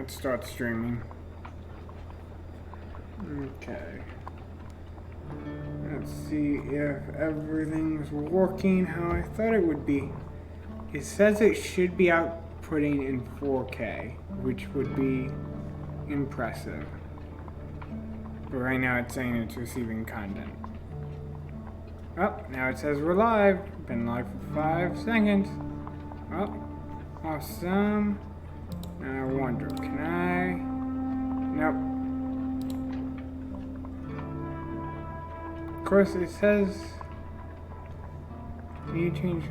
let's start streaming. Okay. Let's see if everything's working how I thought it would be. It says it should be outputting in 4K, which would be impressive. But right now it's saying it's receiving content. Oh, now it says we're live. Been live for 5 seconds. Oh, awesome. Now I wonder, can I? Nope. Of course, it says you change.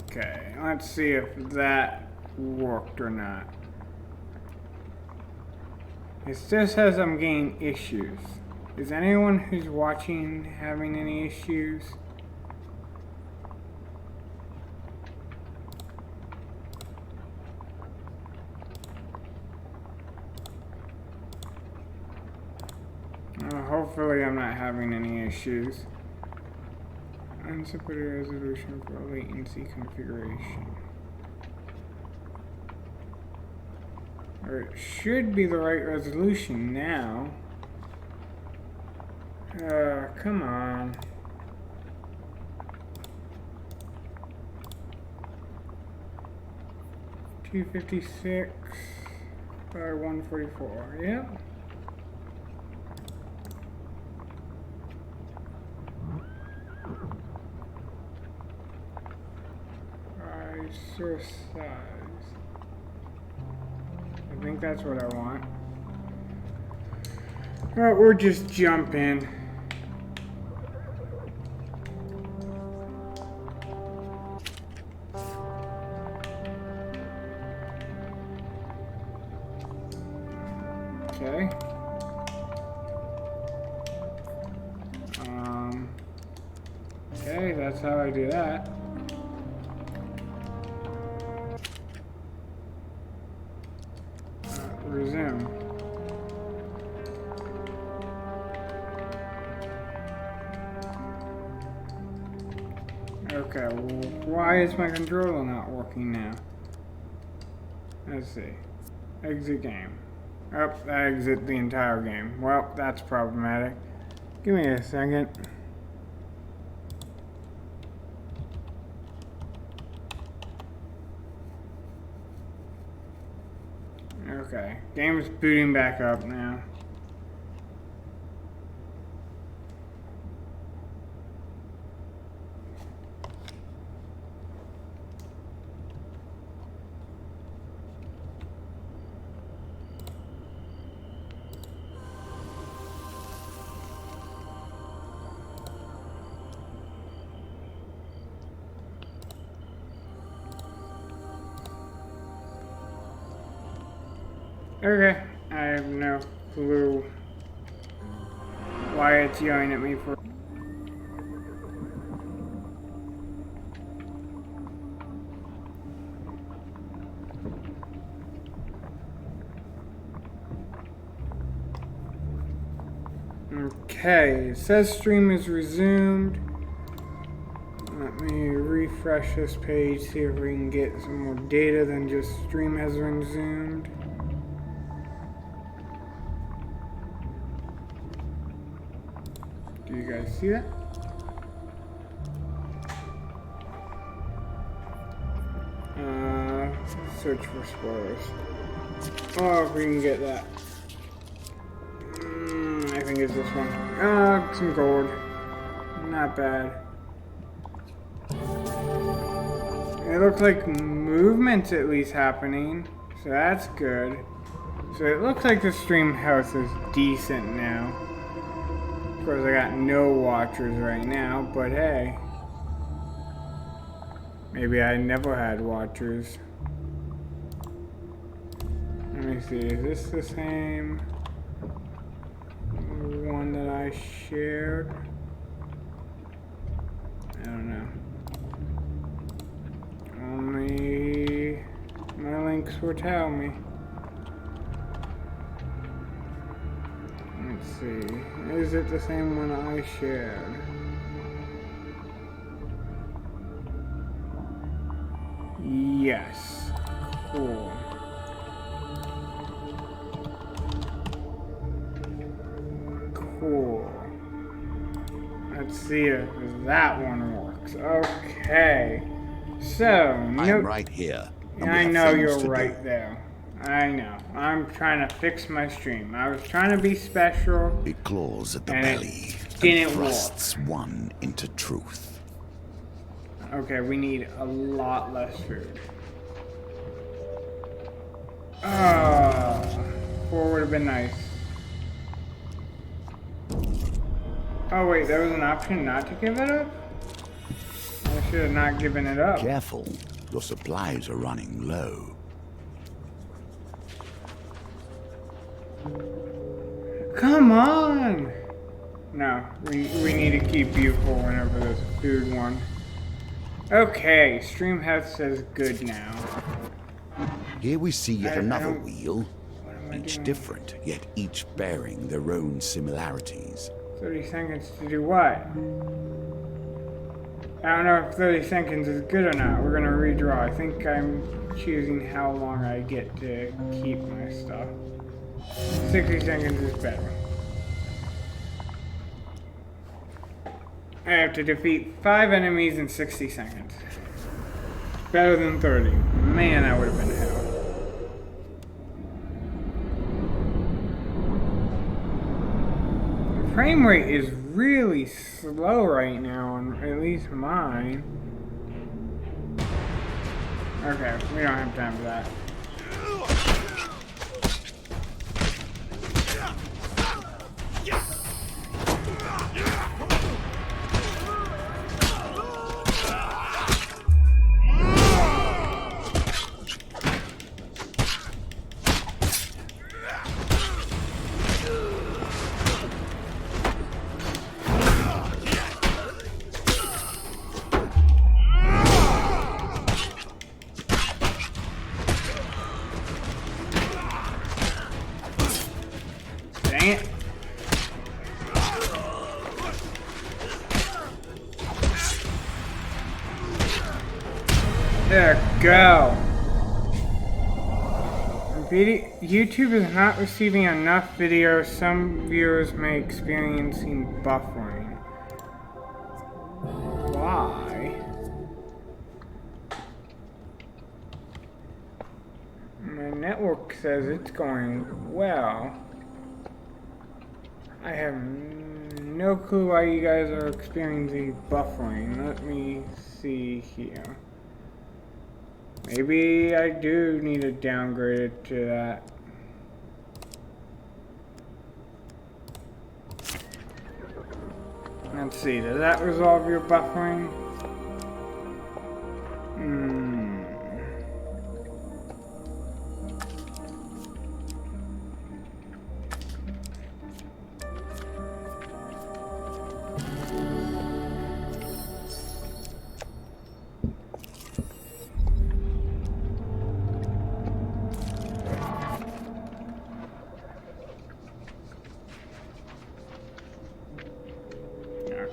Okay, let's see if that worked or not. It still says I'm getting issues. Is anyone who's watching having any issues? Hopefully I'm not having any issues. Unsupported resolution for latency configuration. Or it should be the right resolution now. Come on. $256 by $144. Yep. Source size. I think that's what I want. Alright, we're just jumping. Okay. Okay, that's how I do that. Resume. Okay, well, why is my controller not working now? Let's see. Exit game. Oh, I exit the entire game. Well, that's problematic. Give me a second. Okay, game's booting back up now. Okay, I have no clue why it's yelling at me for. Okay, it says stream is resumed. Let me refresh this page, see if we can get some more data than just stream has resumed. Do you guys see that? Search for spoilers. Oh, if we can get that. I think it's this one. Some gold. Not bad. It looks like movement's at least happening, so that's good. So it looks like the stream health is decent now. Of course, I got no watchers right now, but hey. Maybe I never had watchers. Let me see, is this the same one that I shared? I don't know. Only my links will tell me. Let's see. Is it the same one I shared? Yes. Cool. Cool. Let's see if that one works. Okay. So, I'm right here. And we I have know things you're to right do. there. I know. I'm trying to fix my stream. I was trying to be special. It claws at the And it belly didn't and thrusts one into truth. Okay, we need a lot less food. Ah, 4 would have been nice. Oh wait, there was an option not to give it up? I should have not given it up. Careful, your supplies are running low. Come on! No, we need to keep you full whenever there's a food one. Okay, stream health says good now. Here we see yet another don't- wheel, What am I each doing? different, yet each bearing their own similarities. 30 seconds to do what? I don't know if 30 seconds is good or not. We're gonna redraw. I think I'm choosing how long I get to keep my stuff. 60 seconds is better. I have to defeat 5 enemies in 60 seconds. Better than 30. Man, that would have been hell. The frame rate is really slow right now, on at least mine. Okay, we don't have time for that. Dang it. There we go. YouTube is not receiving enough videos. Some viewers may experiencing buffering. Why? My network says it's going well. I have no clue why you guys are experiencing buffering. Let me see here. Maybe I do need to downgrade it to that. Let's see, does that resolve your buffering?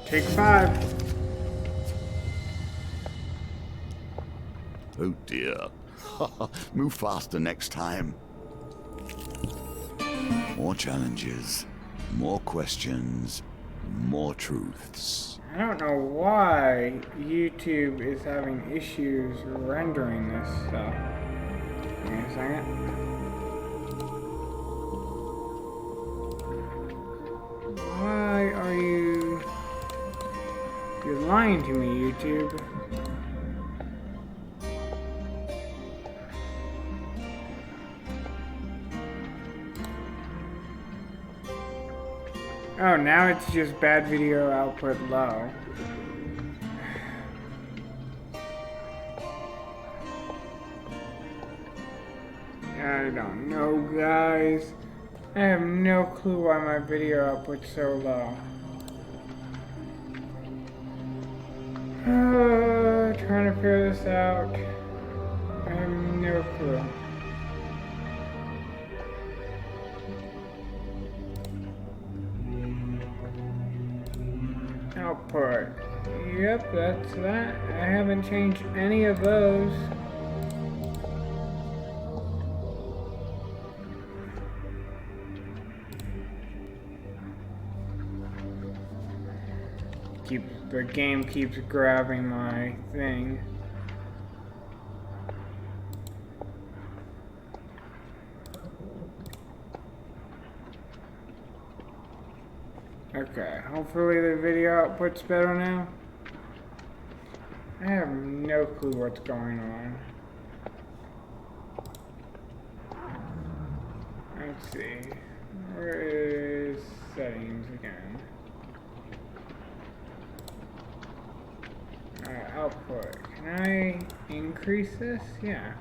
Take 5. Oh dear. Move faster next time. More challenges, more questions, more truths. I don't know why YouTube is having issues rendering this stuff. Give me a second. Why are you... You're lying to me, YouTube. Oh, now it's just bad video output low. I don't know, guys. I have no clue why my video output's so low. Trying to figure this out. I have no clue. Output. Yep, that's that. I haven't changed any of those. The game keeps grabbing my thing. Okay, hopefully the video output's better now. I have no clue what's going on. Let's see. Where is settings again? Output. Can I increase this? Yeah.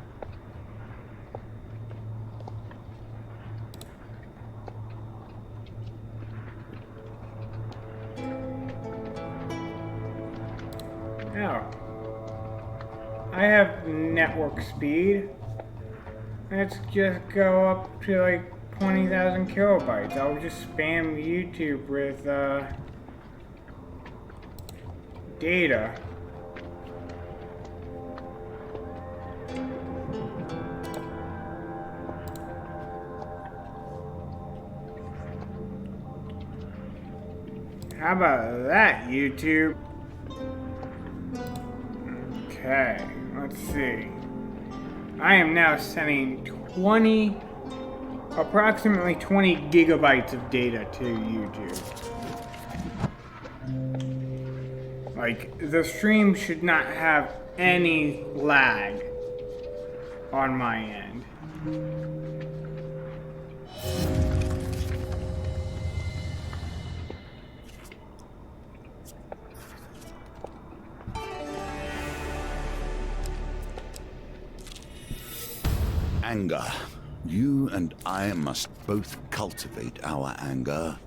Oh. I have network speed. Let's just go up to like 20,000 kilobytes. I'll just spam YouTube with data. How about that, YouTube? Okay, let's see. I am now sending approximately 20 gigabytes of data to YouTube. Like, the stream should not have any lag on my end. Anger. You and I must both cultivate our anger,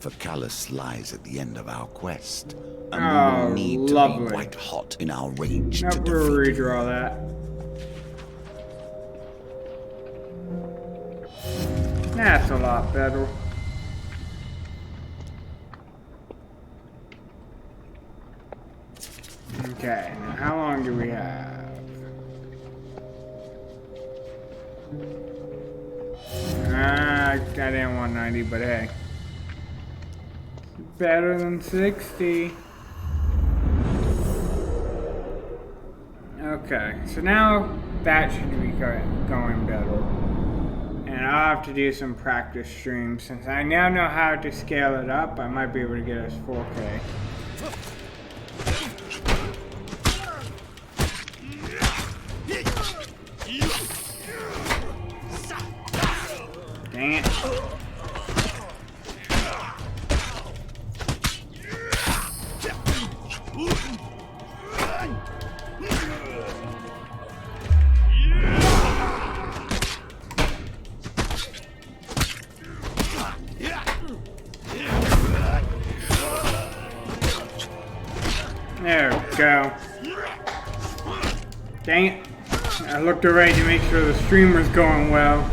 for Callus lies at the end of our quest, and we will need to be white hot in our rage to defeat him. Redraw that. That's a lot better. Okay, now how long do we have? I didn't want 90, but hey. Better than 60. Okay, so now that should be going better. And I'll have to do some practice streams. Since I now know how to scale it up, I might be able to get us 4K. Dang it. There we go. Dang it. I looked away to make sure the stream was going well.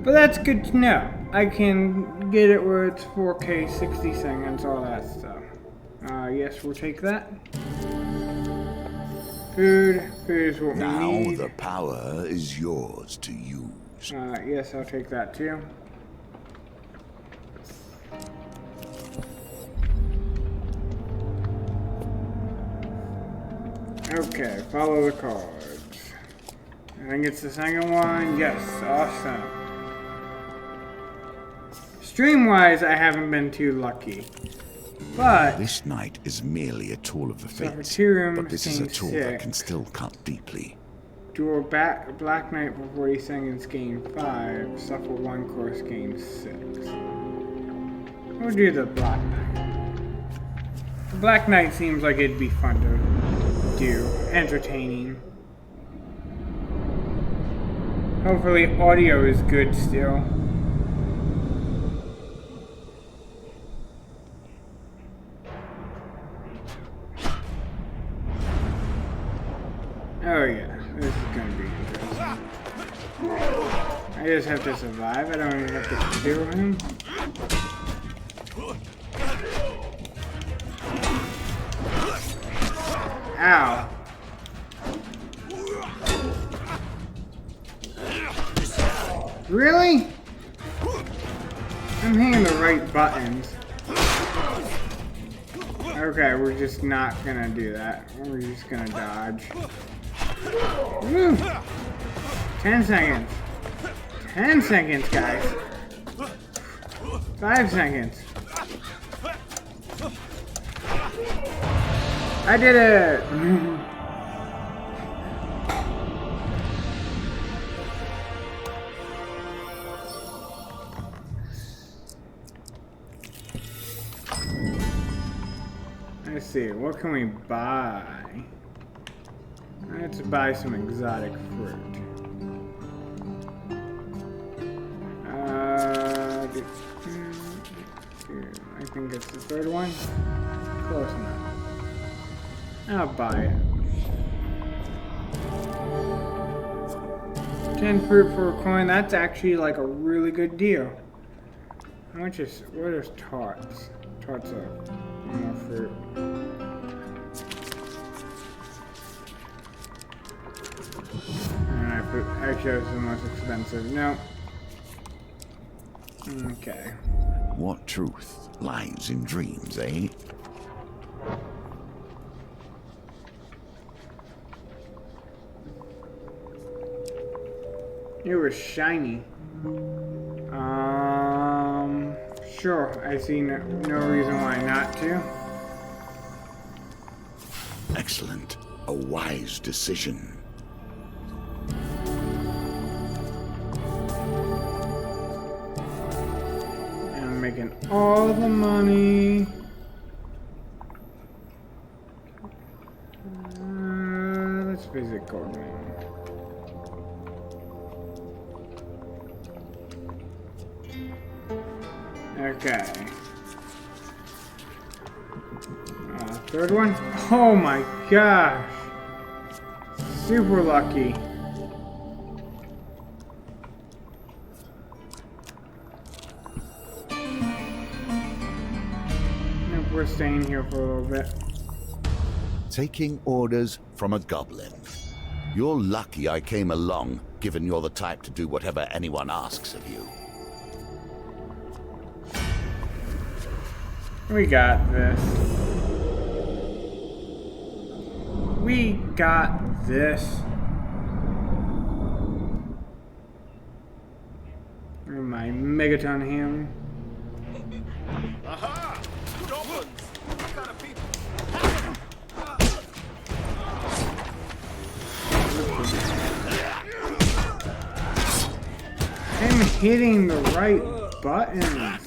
But that's good to know. I can get it where it's 4K, 60 seconds, all that stuff. Yes, we'll take that. Food is what we need. Now the power is yours to use. Yes, I'll take that too. Okay, follow the cards. I think it's the second one. Yes, awesome. Stream-wise, I haven't been too lucky. But this knight is merely a tool of the fates, Suffertorium but this is a tool that 6. can still cut deeply. Do a Black Knight for 40 seconds, gain 5. Suffer 1 course, gain 6. We'll do the Black Knight. The Black Knight seems like it'd be fun to do. Entertaining. Hopefully audio is good still. Oh yeah, this is gonna be interesting. I just have to survive, I don't even have to kill him. Ow. Really? right buttons. Okay, we're just not gonna do that. We're just gonna dodge. Woo! 10 seconds. 10 seconds, guys. 5 seconds. I did it! Let's see, what can we buy? Let's buy some exotic fruit. I think it's the third one. Close enough. I'll buy it. 10 fruit for a coin. That's actually like a really good deal. How much is? What is tarts? Tarts are more fruit. And I chose the most expensive. No. Okay. What truth lies in dreams, eh? It was shiny. Sure. I see no reason why not to. Excellent. A wise decision. And I'm making all the money. Let's visit Goldman. Okay. Third one? Oh my gosh. Super lucky. Nope, we're staying here for a little bit. Taking orders from a goblin. You're lucky I came along, given you're the type to do whatever anyone asks of you. We got this. We got this. My Megaton hammer. Aha! Goblins! What kind of people? I'm hitting the right buttons.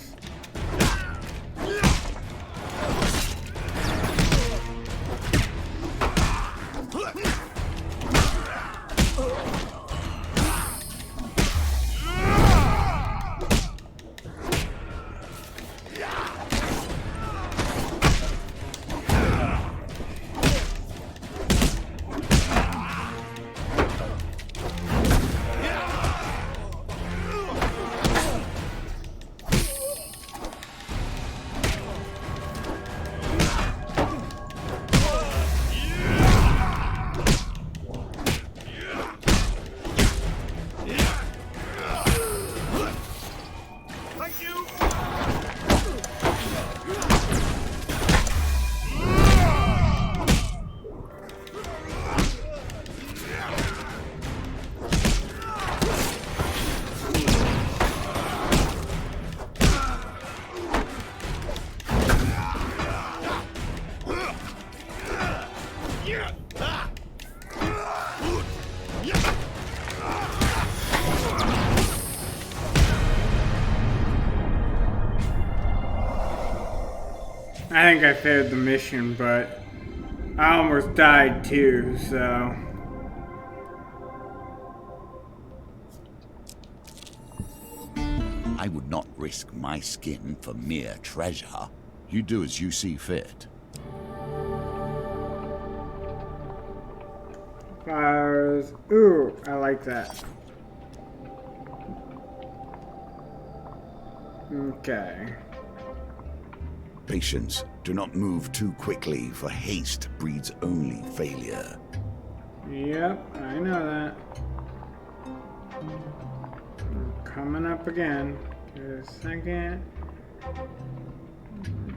I think I failed the mission, but I almost died too, so. I would not risk my skin for mere treasure. You do as you see fit. Flowers. Ooh, I like that. Okay. Patience. Do not move too quickly, for haste breeds only failure. Yep, I know that. We're coming up again. Just a second.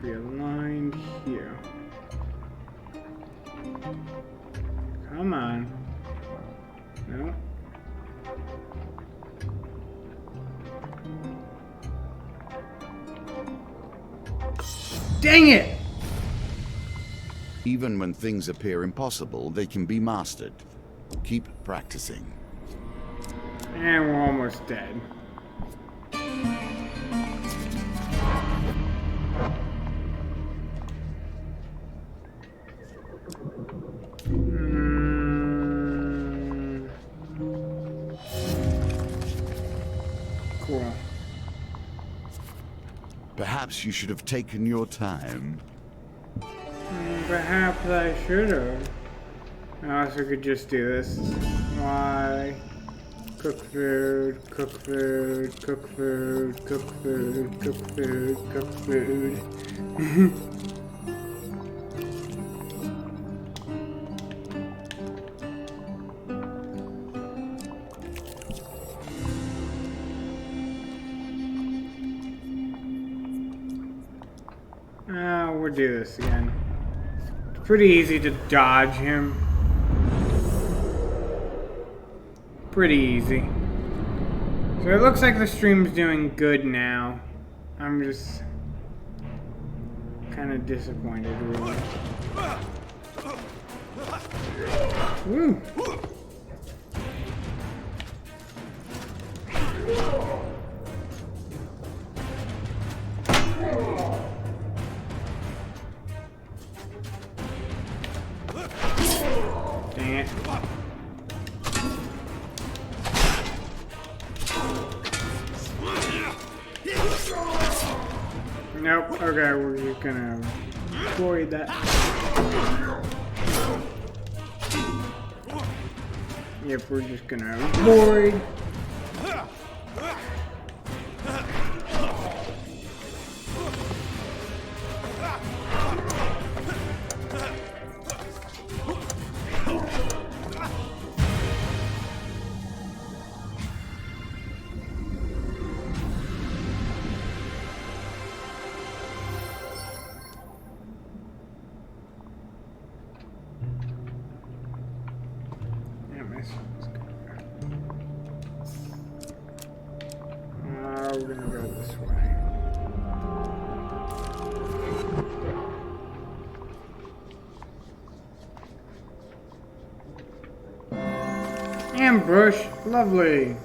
Be aligned here. Come on. No. Dang it! Even when things appear impossible, they can be mastered. Keep practicing. And we're almost dead. Cool. Perhaps you should have taken your time. Perhaps I should have. I also could just do this. Why? Cook food, cook food, cook food, cook food, cook food, cook food. We'll do this again. It's pretty easy to dodge him. Pretty easy. So it looks like the stream's doing good now. I'm just kind of disappointed, really. Woo! Dang it. Nope. Okay, we're just gonna avoid that. Yep, we're just gonna avoid. We're gonna go this way. Ambush, lovely.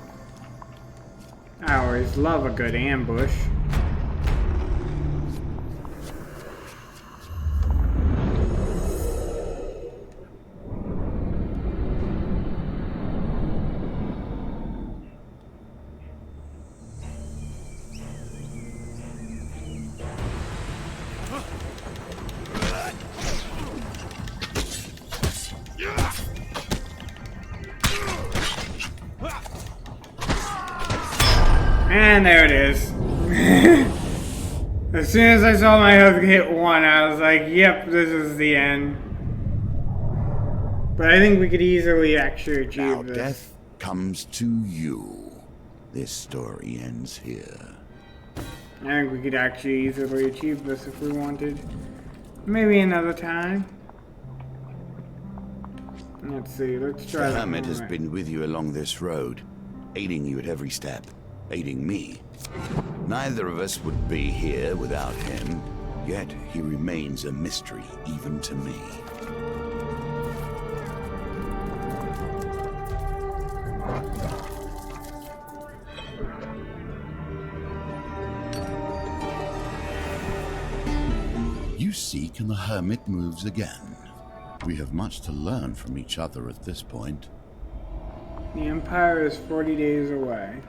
I always love a good ambush. And there it is. As soon as I saw my health hit 1, I was like, yep, this is the end. But I think we could easily actually achieve Now this. death comes to you. This story ends here. I think we could actually easily achieve this if we wanted. Maybe another time. Let's see, let's try The that Hermit has moment. been with you along this road, aiding you at every step, aiding me. Neither of us would be here without him, yet he remains a mystery even to me. You seek and the Hermit moves again. We have much to learn from each other at this point. The Empire is 40 days away.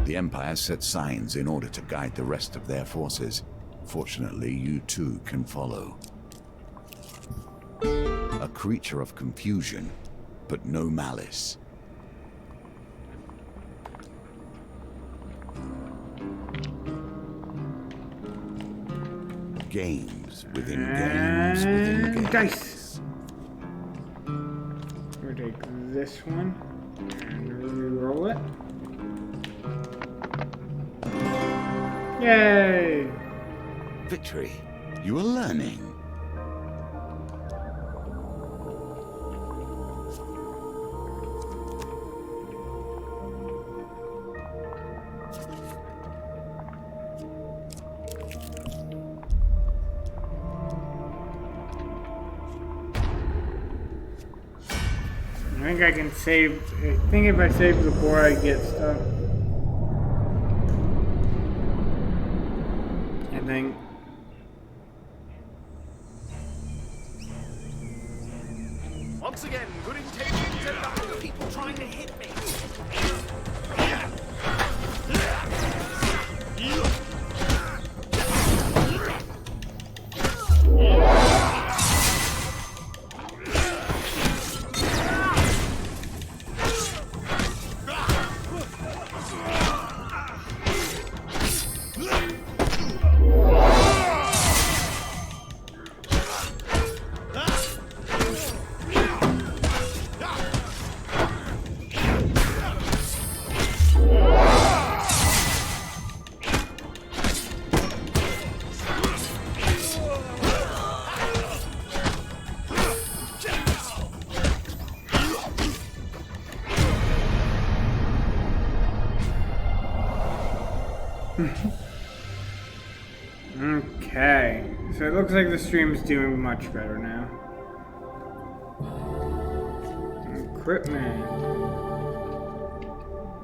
The Empire set signs in order to guide the rest of their forces. Fortunately, you too can follow. A creature of confusion, but no malice. Games within games within And games. dice. We'll take this one and re-roll it. Yay! Victory. You are learning. I think I can save. I think if I save before I get stuff. I think. Once again, good intentions and other people trying to hit me. Okay, so it looks like the stream's doing much better now. Equipment.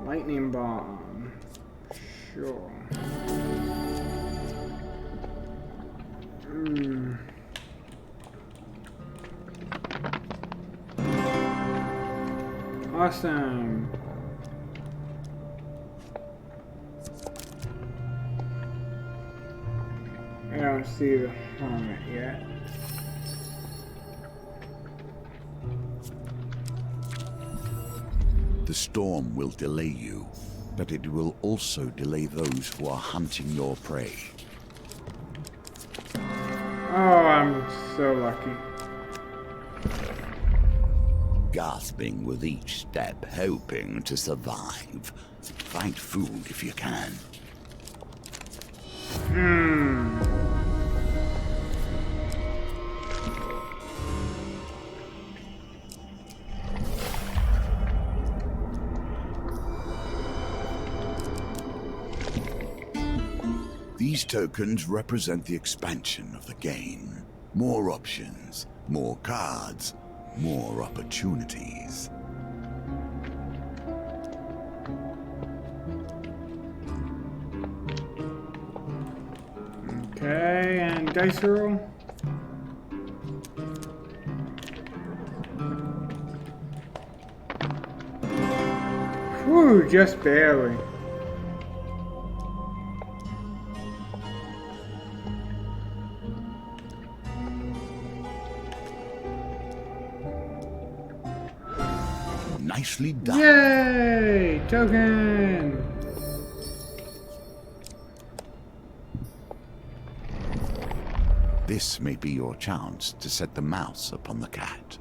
Lightning bomb. Sure. Awesome. I don't see the helmet yet. The storm will delay you, but it will also delay those who are hunting your prey. Oh, I'm so lucky. Gasping with each step, hoping to survive. Find food if you can. These tokens represent the expansion of the game. More options, more cards, more opportunities. Okay, and dice roll. Whew, just barely. Nicely done. Yay! Token! This may be your chance to set the mouse upon the cat.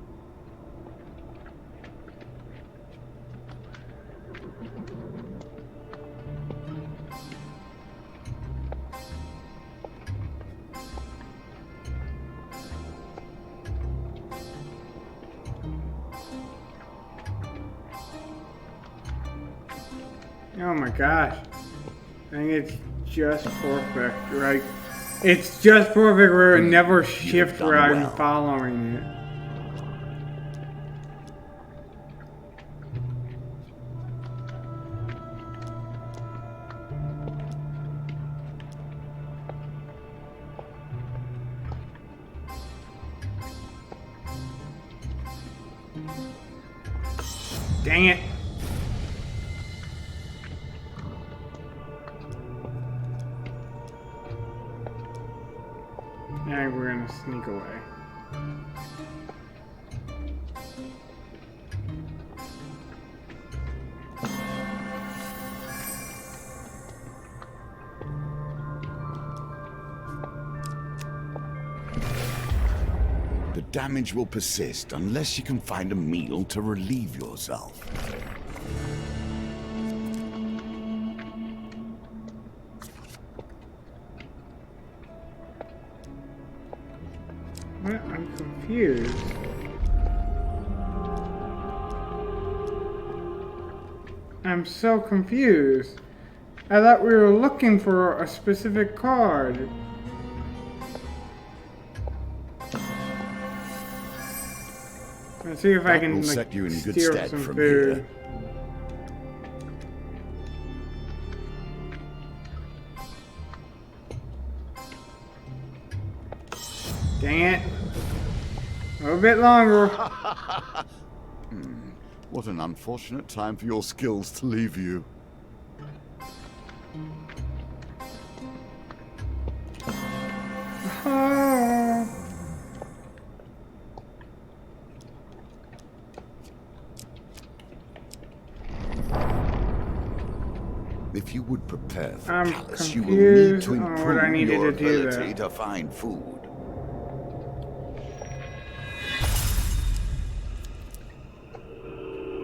Oh my gosh. I think it's just perfect, right? It's just perfect where it never shifts done where I'm well. following it. Dang it. And we're gonna sneak away. damage will persist unless you can find a meal to relieve yourself. What? I'm confused. I'm so confused. I thought we were looking for a specific card. Let's see if I That can will like, set you in good steal stead some from food. here. Dang it. A little bit longer. What an unfortunate time for your skills to leave you. Oh. If you would prepare for I'm Callus, you will need confused to on what I improve needed your to do ability there. to find food.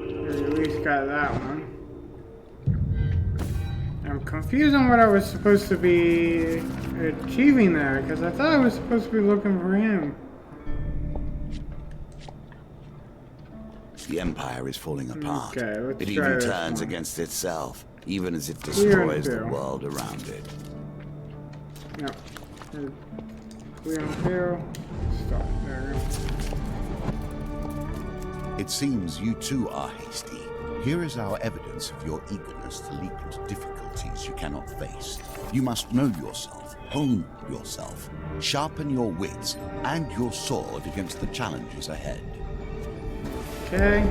We at least got that one. I'm confused on what I was supposed to be achieving there, because I thought I was supposed to be looking for him. The Empire is falling apart. Okay, let's It try even this turns one. against itself, even as it Clear and destroys the fill. world around it. Yep. Clear and fill. Stop there. It seems you too are hasty. Here is our evidence of your eagerness to leap into difficulties you cannot face. You must know yourself, hone yourself, sharpen your wits and your sword against the challenges ahead. Okay.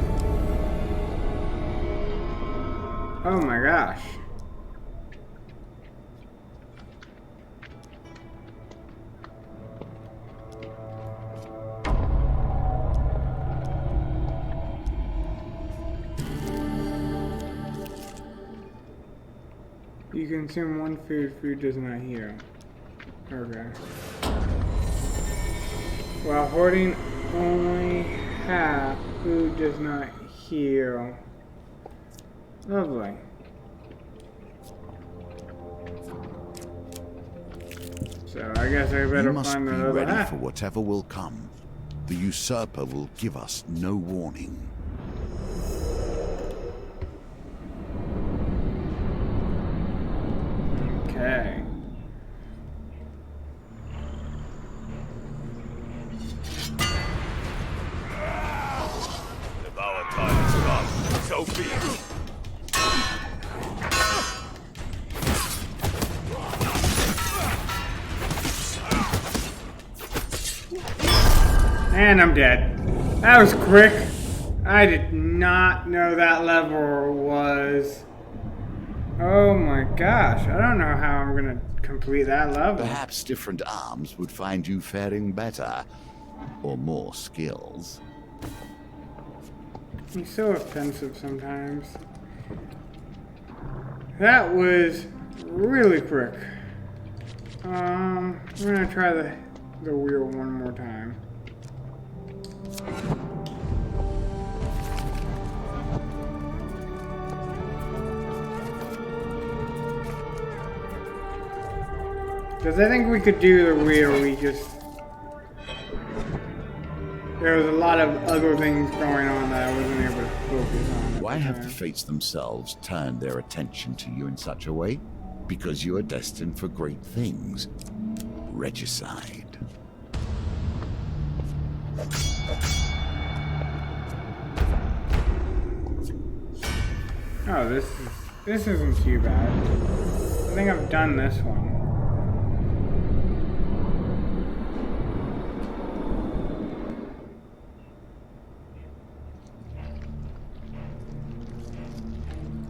Oh my gosh. You consume one food, food does not heal. Okay. While hoarding only half, food does not heal. Lovely. So I guess I You better must find be the other ready half. for whatever will come. The usurper will give us no warning. Okay. If our time has come, so be it. And I'm dead. That was quick. I did not know that level was... Oh my gosh. I don't know how I'm gonna complete that level. Perhaps different arms would find you faring better, or more skills. He's so offensive sometimes. That was really quick. We're gonna try the wheel one more time. Because I think we could do the wheel, there was a lot of other things going on that I wasn't able to focus on. at Why the have the time. fates themselves turned their attention to you in such a way? Because you are destined for great things. Regicide. Oh, this isn't too bad. I think I've done this one.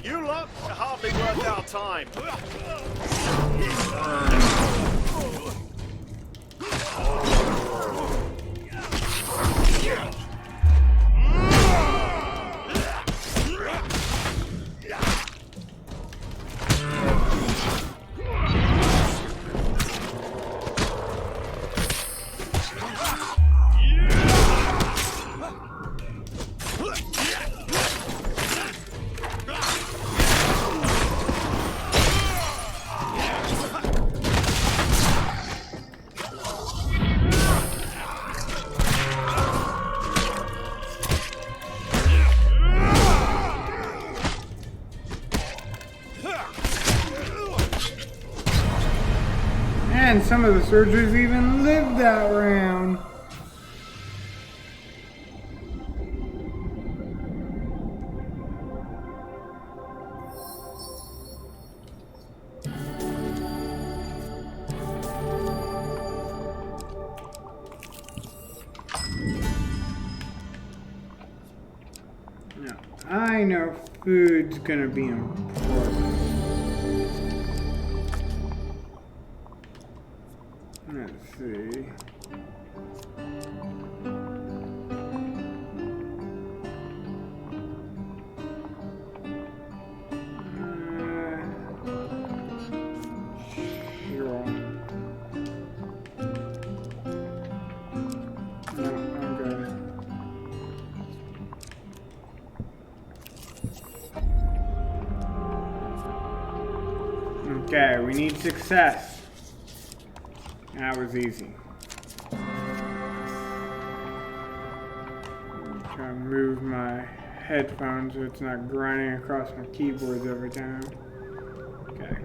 You lot are hardly worth our time. Man, some of the soldiers even lived that round. Now, I know food's gonna be important. Let's see. Sure. No, I'm good. Okay, we need success. That was easy. Try to move my headphones so it's not grinding across my keyboards every time. Okay.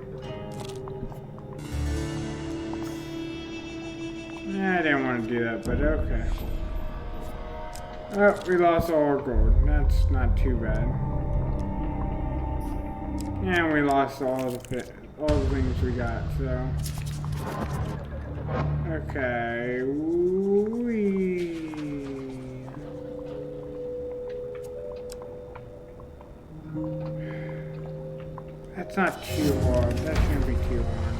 I didn't want to do that, but okay. Oh, we lost all our gold. That's not too bad. And we lost all the things we got, so. Okay. That's not too hard. That shouldn't be too hard.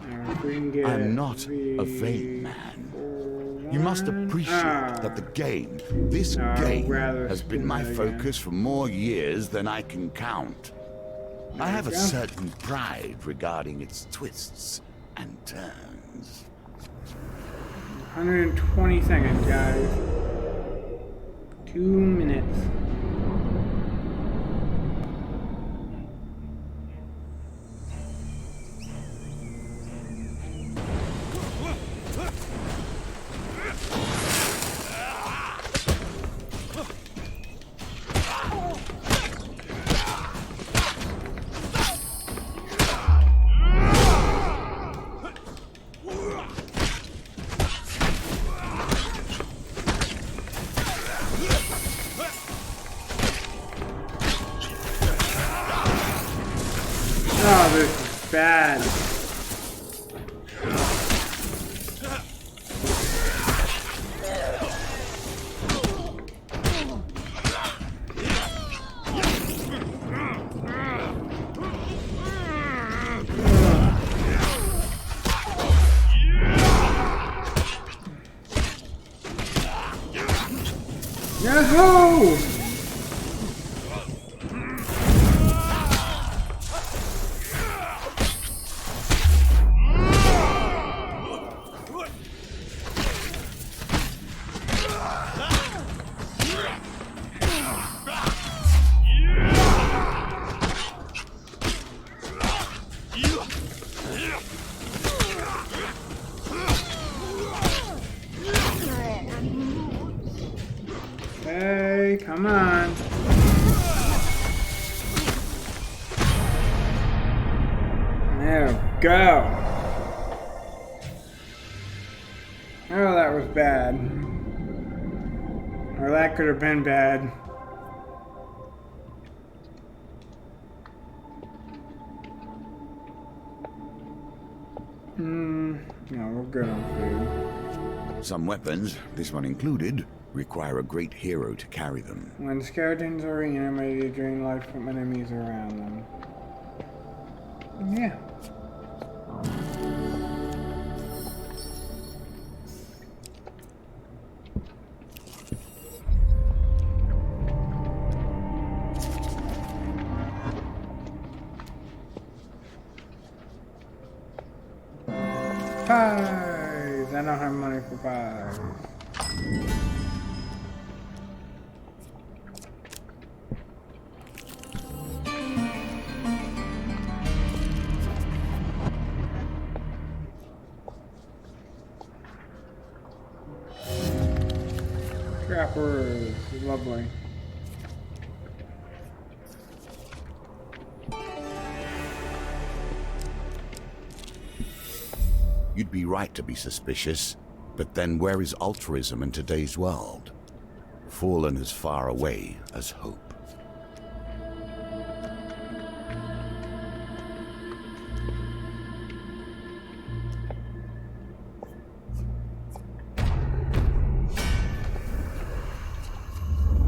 Now, if we can get I'm not a vain man. You must appreciate that the game, this game, has been my focus for more years than I can count. I have a certain pride regarding its twists and turns. 120 seconds, guys. 2 minutes. Oh, this is bad. Yahoo! Hey, come on. There we go. Oh, that was bad. Or that could have been bad. No, we're good on food. Some weapons, this one included, require a great hero to carry them. When skeletons are reanimated, drain life from enemies around them. Yeah. Pies! I don't have money for pies. Trappers, lovely. You'd be right to be suspicious, but then where is altruism in today's world? Fallen as far away as hope.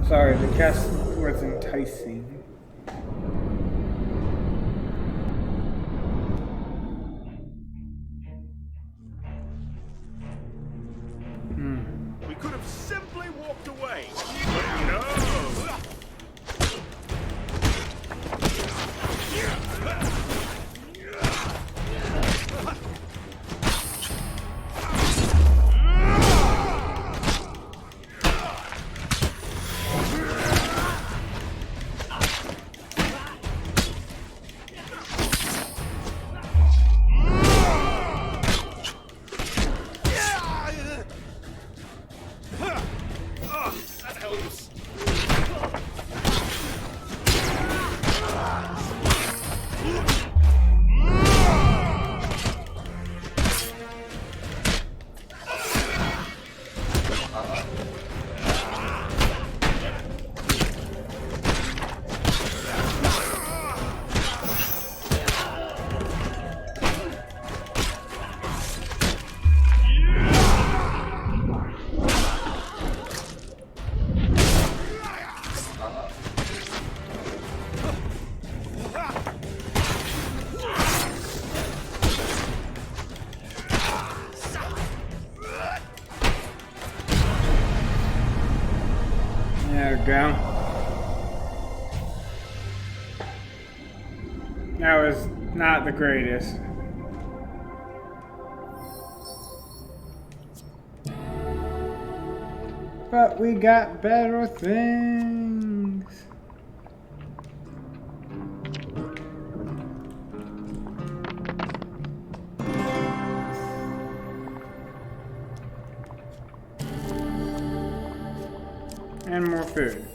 Sorry, the guest was enticing. We could have simply walked away. But no! That helps. There we go. That was not the greatest. But we got better things. And more food.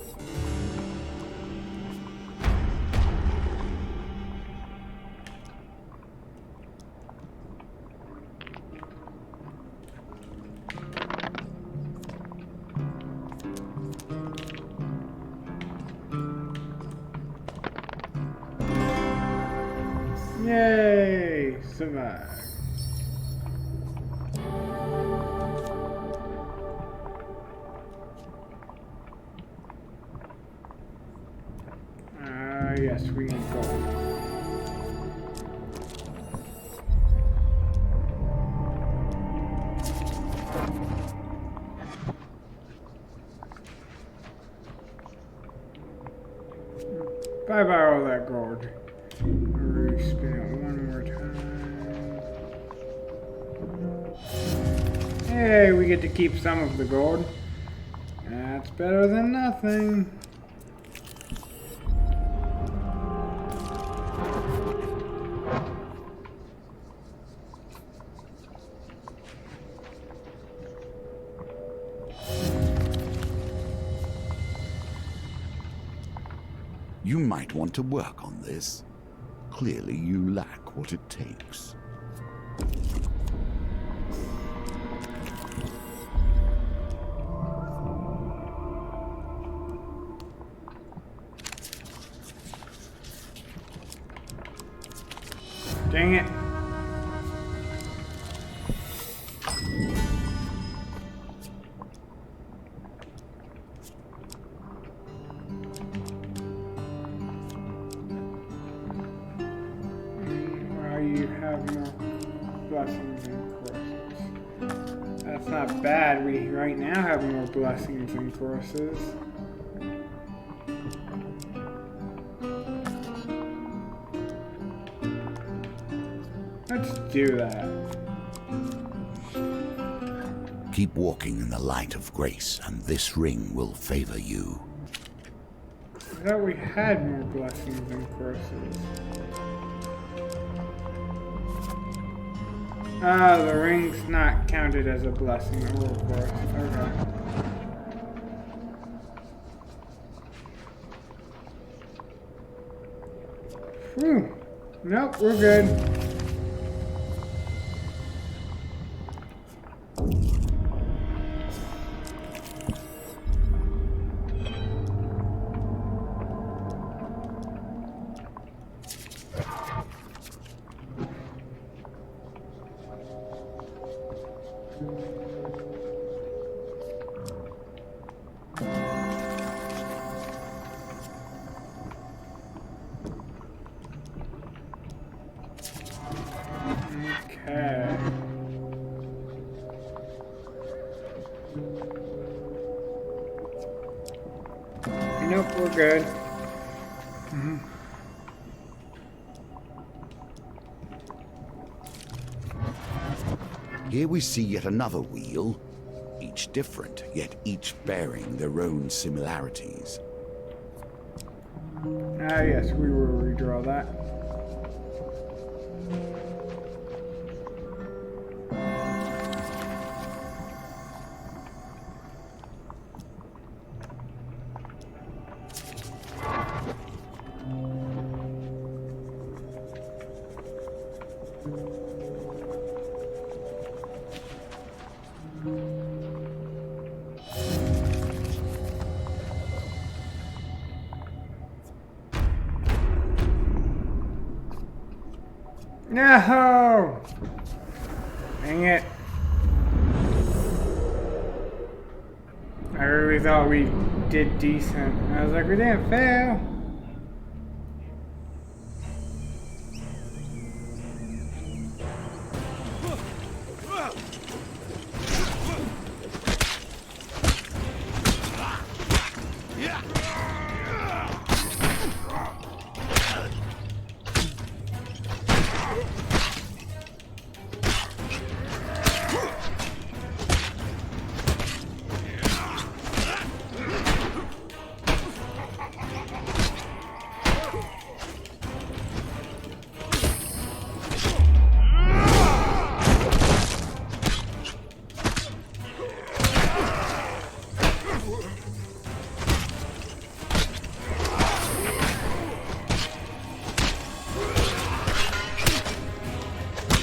Yay! Survive. Yes, we need gold. Bye-bye all that gold. Spin it one more time. Hey, we get to keep some of the gold. That's better than nothing. You might want to work on this. Clearly, you lack what it takes. Dang it. You have more blessings and curses. That's not bad. We right now have more blessings and curses. Let's do that. Keep walking in the light of grace, and this ring will favor you. I thought we had more blessings and curses. Ah, the ring's not counted as a blessing or a curse. Okay. Whew. Nope, we're good. good. Here we see yet another wheel, each different, yet each bearing their own similarities. Ah, yes, we will redraw that. No! Dang it. I really thought we did decent. I was like, we didn't fail.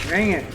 Dang it.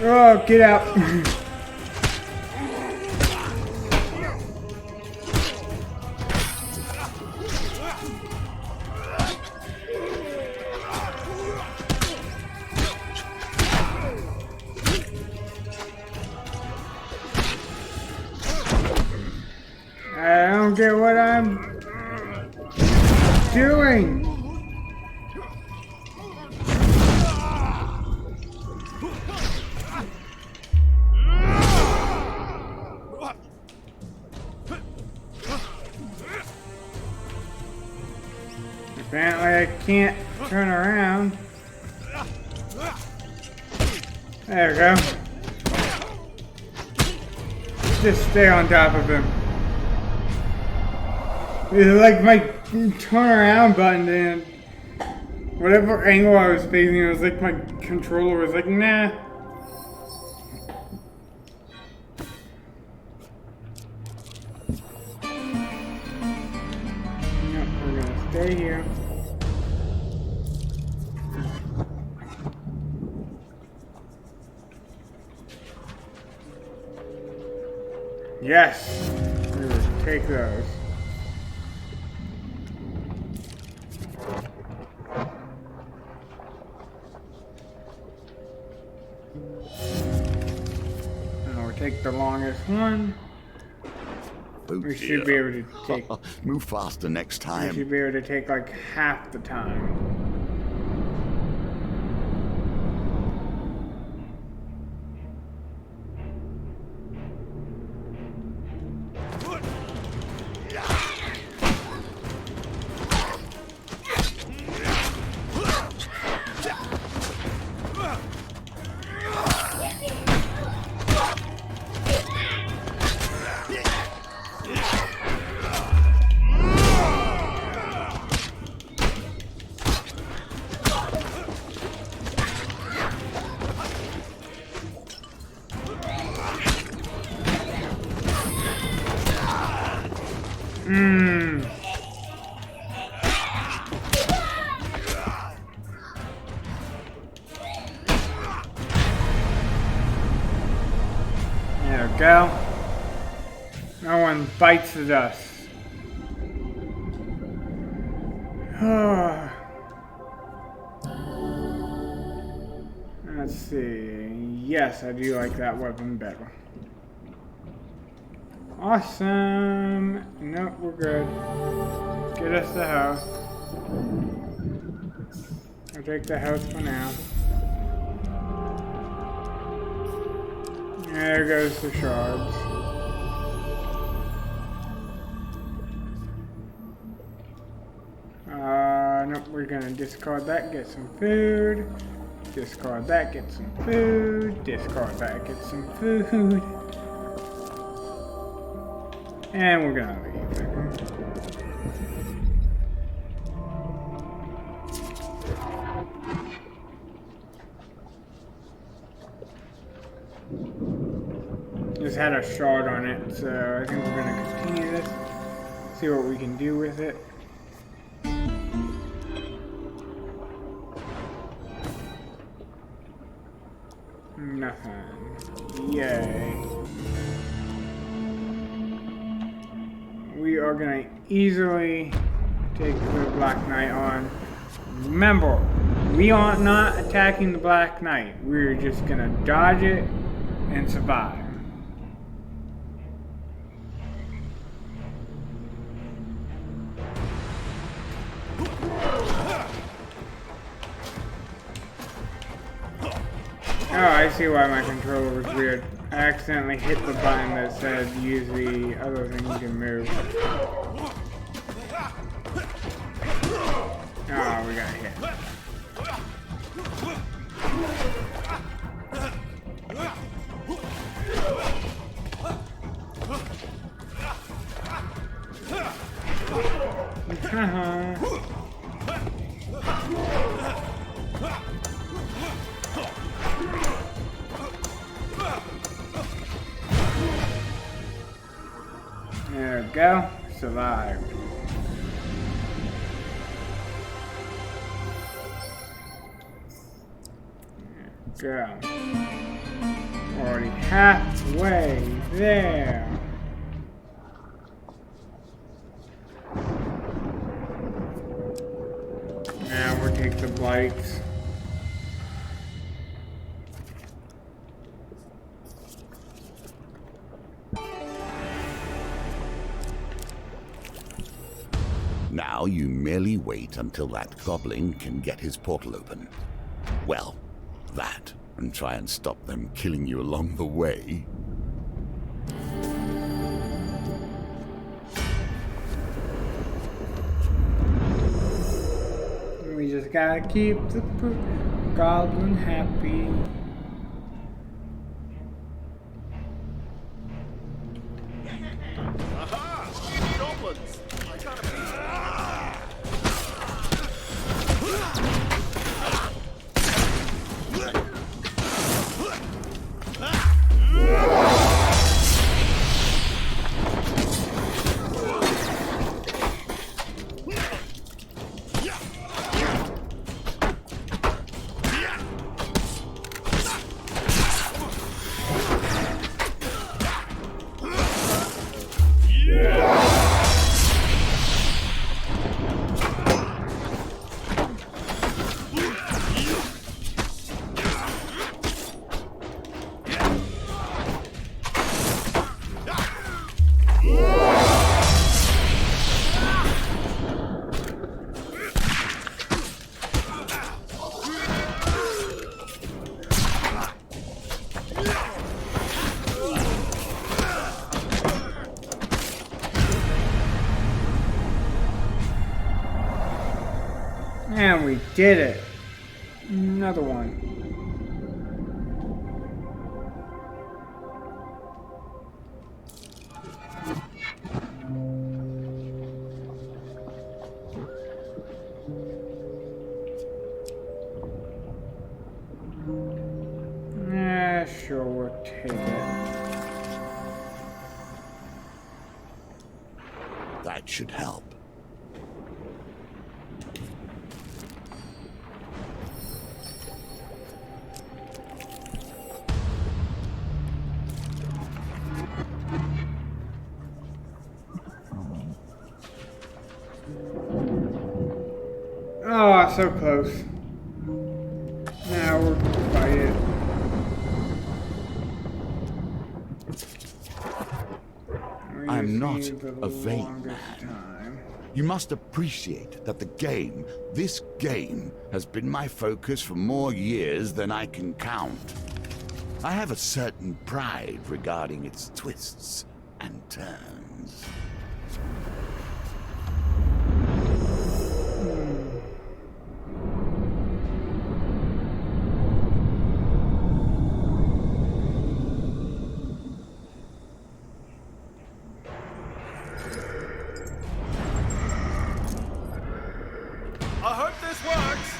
Oh, get out. I don't get what I'm doing. Apparently I can't turn around. There we go. Just stay on top of him. It's like my turn around button and whatever angle I was facing, it was like my controller was like, nah. Yep, we're gonna stay here. Yes! We will take those. And we'll take the longest one. Oh, We should be able to take. Move faster next We time. should be able to take like half the time. go. No one bites the dust. Let's see. Yes, I do like that weapon better. Awesome. Nope, we're good. Get us the house. I'll take the house for now. There goes the shards. Nope, we're gonna discard that, get some food. Discard that, get some food. Discard that, get some food. And we're gonna leave. Just had a shard on it, so I think we're gonna continue this. See what we can do with it. Nothing. Yay. We are gonna easily take the Black Knight on. Remember, we are not attacking the Black Knight. We're just gonna dodge it and survive. Oh, I see why my controller was weird. I accidentally hit the button that said use the other thing you can move. Oh, we got hit. There we go. Survived. There we go. Already halfway there. Now we'll take the blights. Now you merely wait until that goblin can get his portal open. Well, that, and try and stop them killing you along the way. We just gotta keep the goblin happy. Aha! Goblins! I gotta be. And we did it. Another one. Sure, we'll take it. That should help. so close. Now we're fight it. I'm not a vain man. Time. You must appreciate that this game, has been my focus for more years than I can count. I have a certain pride regarding its twists and turns. I hope this works.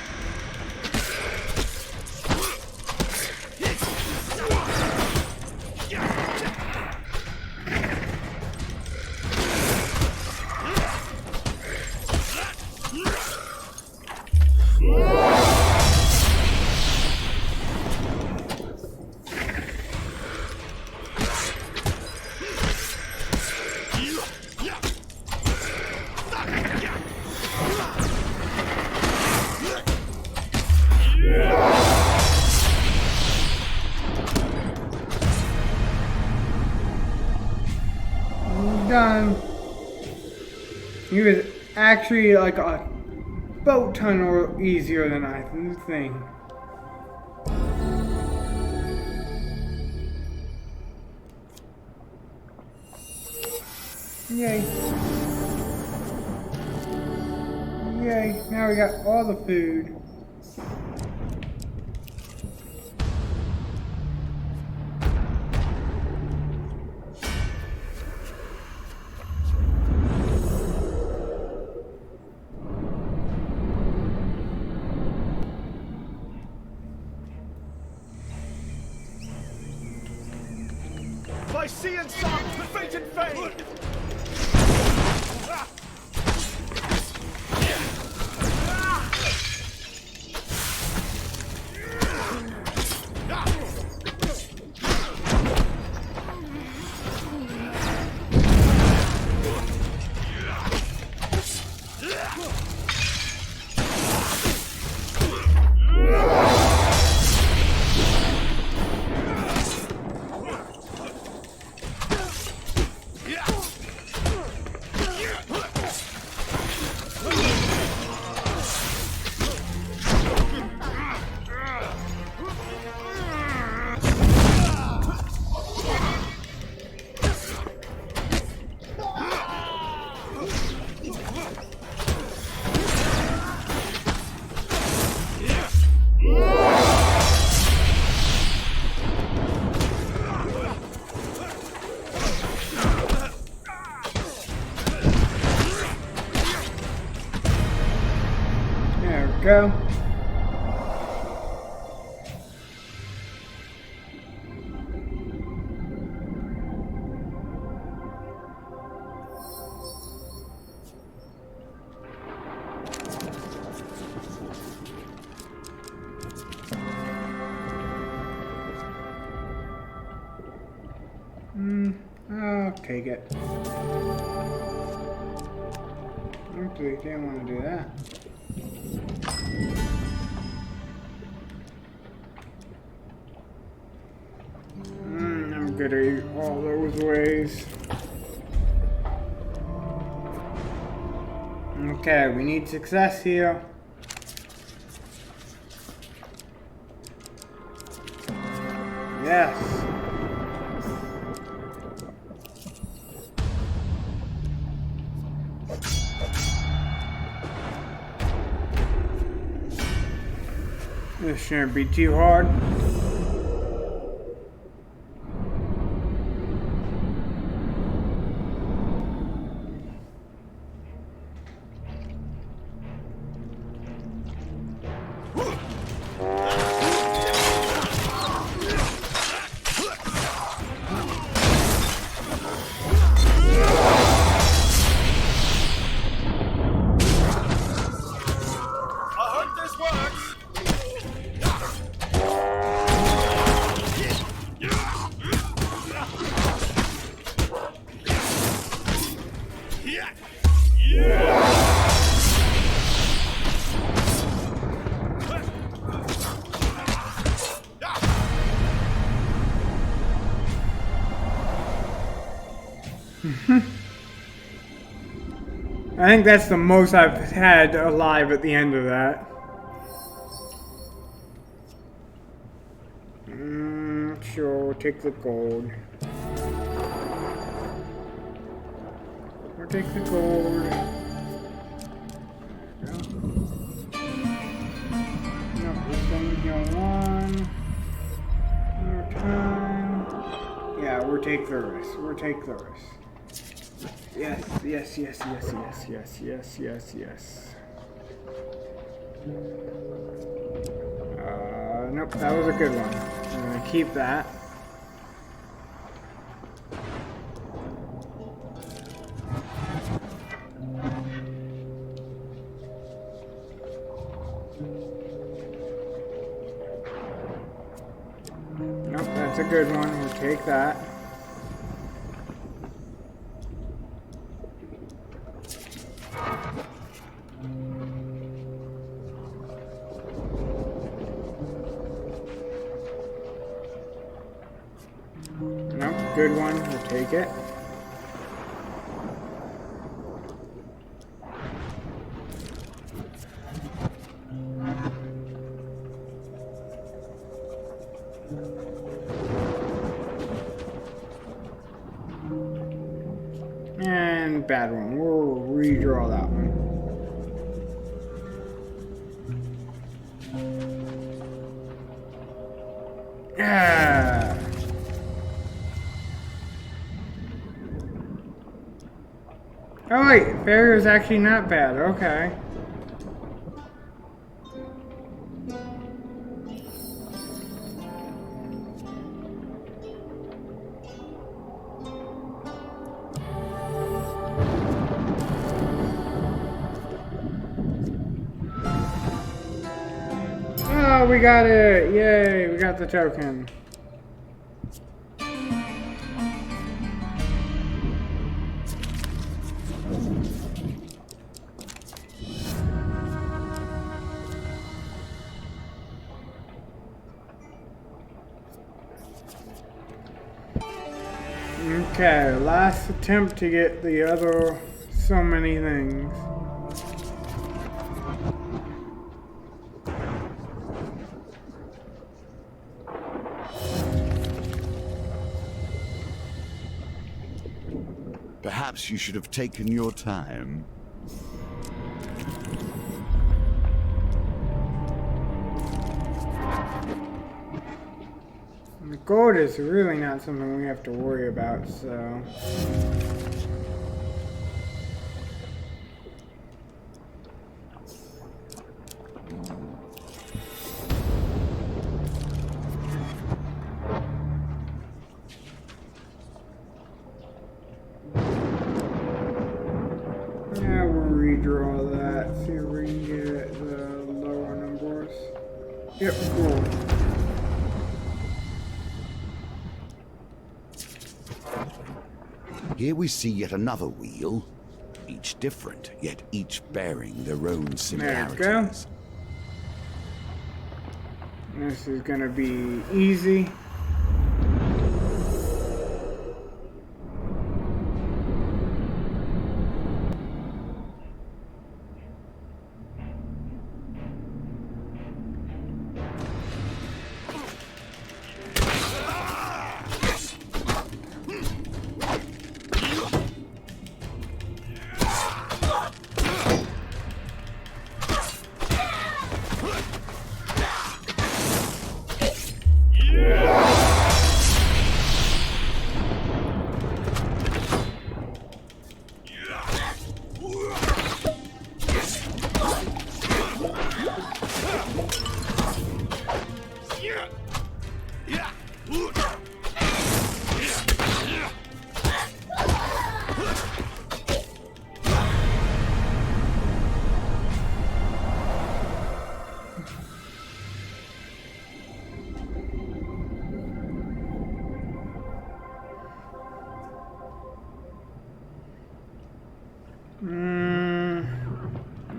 Done. He was actually like a boat tunnel easier than I think. Yay. Yay, now we got all the food. By sea and sun, the fated fade! Go. Okay, good. Actually, didn't want to do that. I'm good at all those ways. Okay, we need success here. Yes. This shouldn't be too hard. I think that's the most I've had alive at the end of that. Sure, we'll take the gold. We'll take the gold. There we go. Nope, we're staying here one more time. Yeah, we'll take the risk. We'll take the risk. Yes, yes, yes, yes, yes, yes, yes, yes, yes. Nope, that was a good one. I'm gonna keep that. Nope, that's a good one. We'll take that. Good one, we'll take it. And bad one, we'll redraw that one. Yeah. Oh wait, failure is actually not bad, okay. Oh, we got it! Yay, we got the token. Okay, last attempt to get the other so many things. Perhaps you should have taken your time. The gold is really not something we have to worry about, so... Yeah, we'll redraw that, see if we can get the lower numbers. Yep, cool. Here we see yet another wheel, each different, yet each bearing their own similarities. There we go. This is gonna be easy.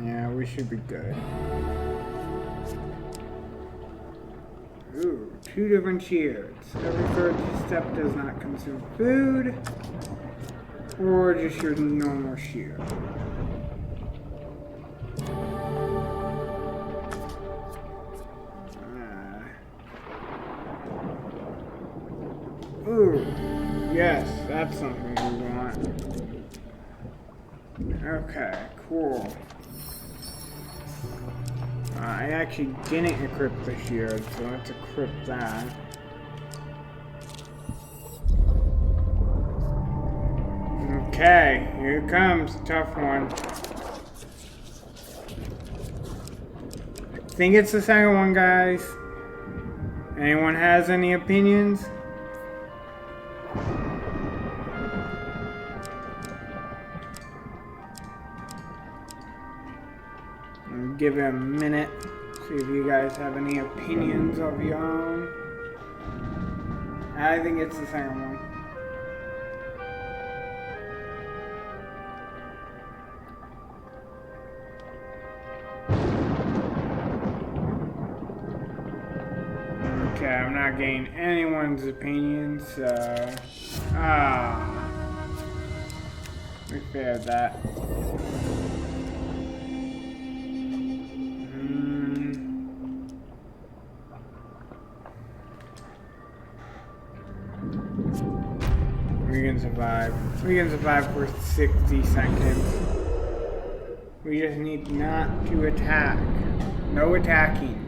Yeah, we should be good. Ooh, 2 different shields. Every third step does not consume food, or just your normal shield. Ooh, yes, that's something we want. Okay, cool. I actually didn't equip the shield, so let's equip that. Okay, here it comes, tough one. I think it's the second one, guys. Anyone has any opinions? I'll give it a minute, see if you guys have any opinions of your own. I think it's the second one. Okay, I'm not getting anyone's opinions, so... we failed that. We can survive. We can survive for 60 seconds. We just need not to attack. No attacking.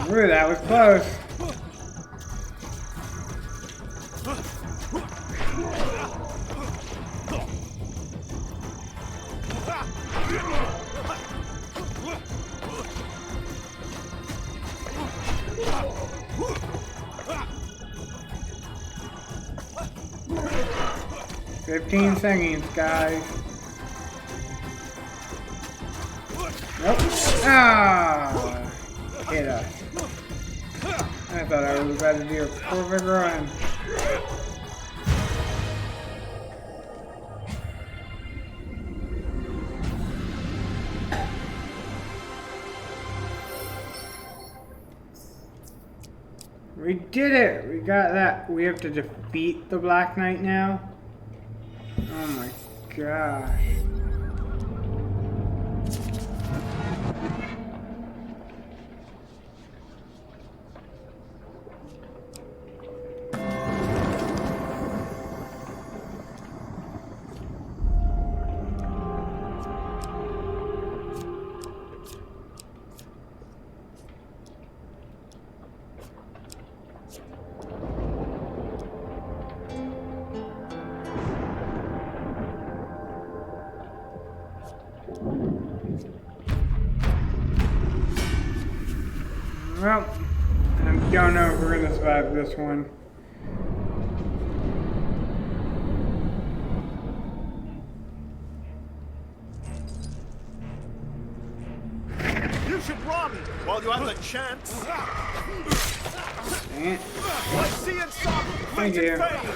Ooh, that was close. "15 seconds, guys." Nope. Ah! Hit us. I thought I was about to do a perfect run. We did it! We got that. We have to defeat the Black Knight now? Oh my gosh. Well, I don't know if we're gonna survive this one. You should run while you have the chance. Dang it. Let's see and stop. Thank you. Thank you.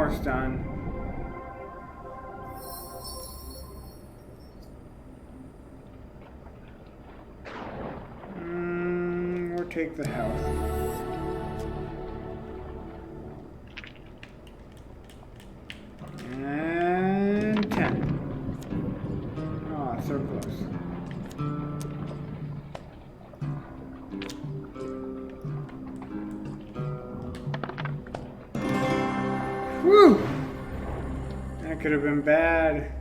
almost done. We'll take the health. And 10. Oh, so close. Whew! That could have been bad.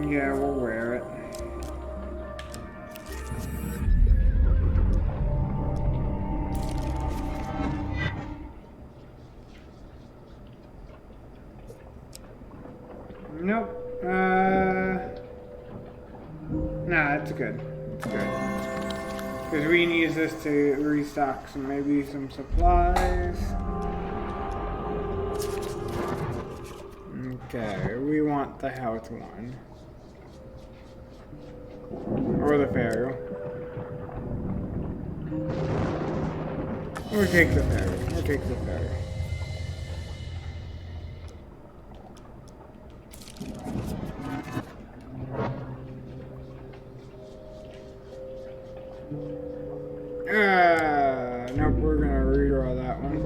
Yeah, we'll wear it. Nope. Nah, it's good. It's good. Because we can use this to restock maybe some supplies. Okay, we want the health one. Or the ferry. We'll take the ferry. We'll take the ferry. Nope, we're gonna redraw that one.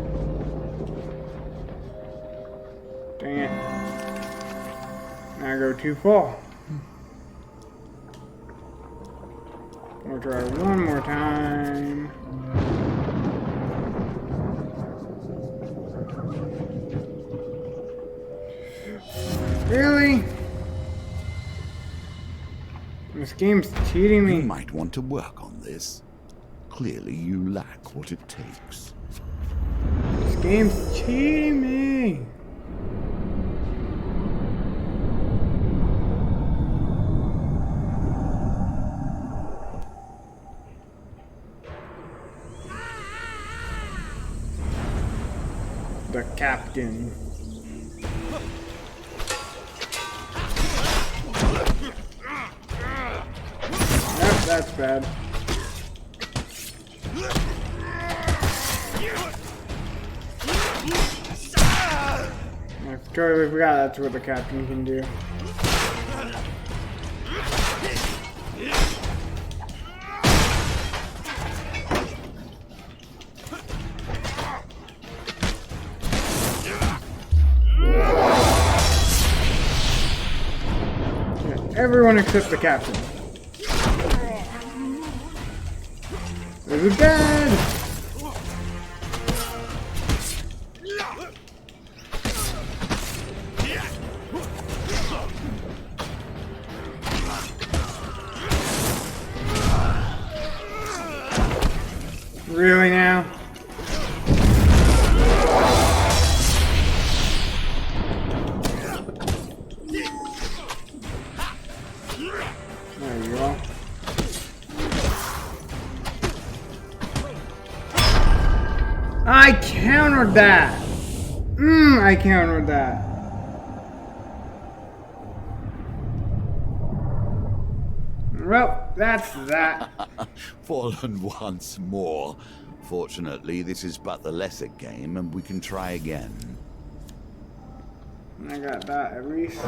Dang it. Now I go too full. We'll try one more time. Really? This game's cheating me. You might want to work on this. Clearly you lack what it takes. This game's cheating me. The captain. Yep, that's bad. I totally forgot that's what the captain can do. Everyone except the captain. They're dead! Really now? There you go. I countered that! I countered that. Well, that's that. Fallen once more. Fortunately, this is but the lesser game, and we can try again. I got that at least.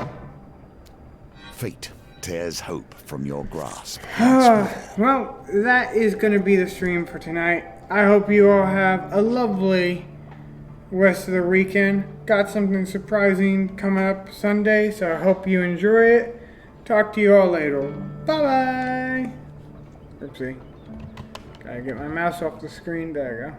Fate tears hope from your grasp. Well, that is going to be the stream for tonight. I hope you all have a lovely rest of the weekend. Got something surprising coming up Sunday, so I hope you enjoy it. Talk to you all later. Bye-bye. Oopsie. Gotta get my mouse off the screen. There you go.